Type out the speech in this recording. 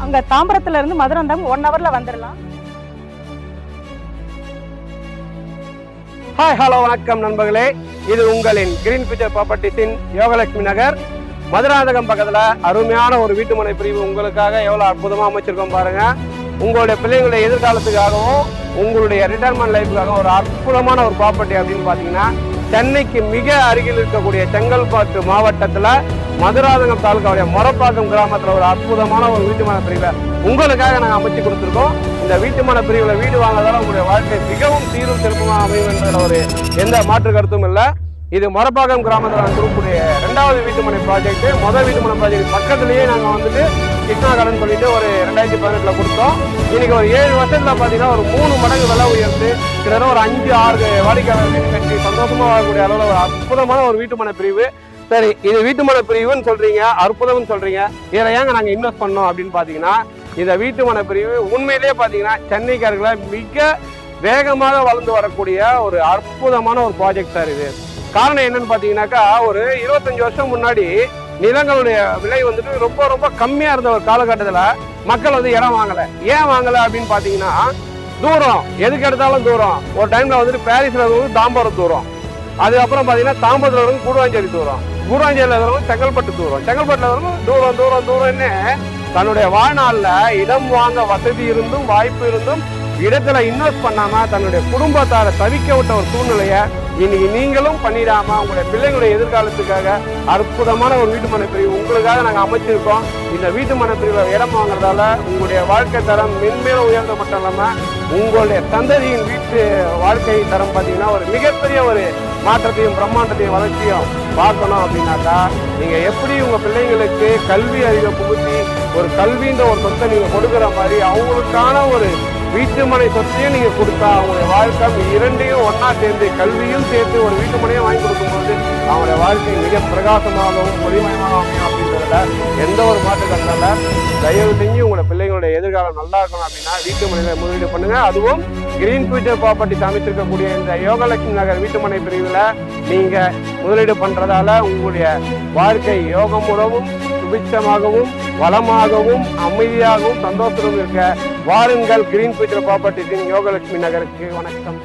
அங்க தாம்பரத்துல இருந்து மதுரை வந்தாங்க 1 ஹவர்ல வந்துடலாம். ஹாய் ஹலோ வணக்கம் நண்பர்களே, இது உங்களின் கிரீன் ஃபியூச்சர் ப்ராப்பர்ட்டிஸின் யோகலட்சுமி நகர் மதுராந்தகம் பக்கத்துல அருமையான ஒரு வீட்டுமனை பிரிவு உங்களுக்காக எவ்வளவு அற்புதமா அமைச்சிருக்கோம் பாருங்க. உங்களுடைய பிள்ளைங்களுடைய எதிர்காலத்துக்காகவும் உங்களுடைய ரிட்டையர்மெண்ட் லைஃபுக்காகவும் ஒரு அற்புதமான ஒரு ப்ராப்பர்ட்டி அப்படின்னு பாத்தீங்கன்னா, சென்னைக்கு மிக அருகில் இருக்கக்கூடிய செங்கல்பட்டு மாவட்டத்துல மதுராந்தகம் தாலுகாவுடைய மொரப்பாக்கம் கிராமத்துல ஒரு அற்புதமான ஒரு வீட்டுமனை பிரிவை உங்களுக்காக நாங்கள் அமைச்சு கொடுத்துருக்கோம். இந்த வீட்டுமனை பிரிவுல வீடு வாங்குறதால உங்களுடைய வாழ்க்கை மிகவும் சீரும் சிறப்புமாக அமையும் என்ற ஒரு எந்த மாற்று கருத்தும் இல்லை. இது மொரப்பாக்கம் கிராமத்தில் இருக்கக்கூடிய 2வது வீட்டுமனை ப்ராஜெக்ட். முதல் வீட்டுமனை ப்ராஜெக்ட் பக்கத்துலேயே நாங்கள் வந்துட்டு கிருஷ்ணா கடன் சொல்லிட்டு ஒரு 2018 கொடுத்தோம். இன்னைக்கு ஒரு 7 வருஷத்துல பார்த்தீங்கன்னா ஒரு 3 மடங்கு விலை உயர்ந்து கிட்டத்தட்ட ஒரு 5-6 வாடிக்கையாளர் வீடு கட்டி சந்தோஷமா வாழக்கூடிய அளவில் ஒரு அற்புதமான ஒரு வீட்டுமனை பிரிவு. சரி, இது வீட்டுமனை பிரிவுன்னு சொல்றீங்க, அற்புதம்னு சொல்றீங்க, இதில் ஏங்க நாங்கள் இன்வெஸ்ட் பண்ணோம் அப்படின்னு பார்த்தீங்கன்னா, இந்த வீட்டுமனை பிரிவு உண்மையிலேயே பார்த்தீங்கன்னா சென்னைக்காரர்களை மிக வேகமாக வளர்ந்து வரக்கூடிய ஒரு அற்புதமான ஒரு ப்ராஜெக்ட் சார். இது காரணம் என்னன்னு பார்த்தீங்கன்னாக்கா, ஒரு 25 வருஷம் முன்னாடி நிலங்களுடைய விலை வந்துட்டு ரொம்ப ரொம்ப கம்மியாக இருந்த ஒரு காலகட்டத்தில் மக்கள் வந்து இடம் வாங்கலை. ஏன் வாங்கலை அப்படின்னு பார்த்தீங்கன்னா, தூரம், எதுக்கு எடுத்தாலும் தூரம். ஒரு டைமில் வந்துட்டு பாரிஸில் இருந்து தாம்பரம் தூரம், அதுக்கப்புறம் பார்த்தீங்கன்னா தாம்பரத்தில் இருந்து கூடுவாஞ்சேரி தூரம், கூடுவாஞ்சேரியில் இருக்கிறவங்க செங்கல்பட்டு தூரம், செங்கல்பட்டில் இருக்கிறவங்க தூரம் தூரம் தூரம்னு தன்னுடைய வாழ்நாளில் இடம் வாங்க வசதி இருந்தும் வாய்ப்பு இருந்தும் இடத்துல இன்வெஸ்ட் பண்ணாம தன்னுடைய குடும்பத்தாரை தவிக்க விட்ட ஒரு சூழ்நிலையை இன்னைக்கு நீங்களும் பண்ணிடாம உங்களுடைய பிள்ளைங்களுடைய எதிர்காலத்துக்காக அற்புதமான ஒரு வீட்டுமனை பிரிவு உங்களுக்காக நாங்கள் அமைச்சிருக்கோம். இந்த வீட்டுமனை பிரிவை இடம் வாங்குறதால உங்களுடைய வாழ்க்கை தரம் மென்மேலும் உயர்ந்த மட்டும் இல்லாமல் உங்களுடைய சந்ததியின் வீட்டு வாழ்க்கை தரம் பார்த்தீங்கன்னா ஒரு மிகப்பெரிய ஒரு மாற்றத்தையும் பிரம்மாண்டத்தையும் வளர்ச்சியும் பார்க்கணும். அப்படின்னாக்கா நீங்கள் எப்படி உங்கள் பிள்ளைங்களுக்கு கல்வி அறிவை புகுத்தி ஒரு கல்வின்ற ஒரு சொத்தை நீங்கள் கொடுக்குற மாதிரி அவங்களுக்கான ஒரு வீட்டுமனை சொத்தையும் நீங்கள் கொடுத்தா அவங்களுடைய வாழ்க்கை இரண்டையும் ஒன்றா சேர்ந்து கல்வியும் சேர்த்து ஒரு வீட்டுமனையும் வாங்கி கொடுக்கும்போது அவங்களுடைய வாழ்க்கை மிக பிரகாசமாகவும் ஒளிமயமாக அமையும் அப்படின்றதுல எந்த ஒரு மாற்று கருத்தால தயவு செஞ்சு உங்களோட பிள்ளைங்களுடைய எதிர்காலம் நல்லா இருக்கணும் அப்படின்னா வீட்டுமனையில முதலீடு பண்ணுங்க. அதுவும் கிரீன் ஃபியூச்சர் ப்ராப்பர்ட்டிஸ் அமைச்சிருக்கக்கூடிய இந்த யோகலட்சுமி நகர் வீட்டுமனை பிரிவில் நீங்கள் முதலீடு பண்ணுறதால உங்களுடைய வாழ்க்கை யோகமுடவும் சுபிட்சமாகவும் வளமாகவும் அமைதியாகவும் சந்தோஷமும் இருக்க வாருங்கள் கிரீன் ஃபியூச்சர் ப்ராப்பர்ட்டிஸின் யோகலட்சுமி நகருக்கு. வணக்கம்.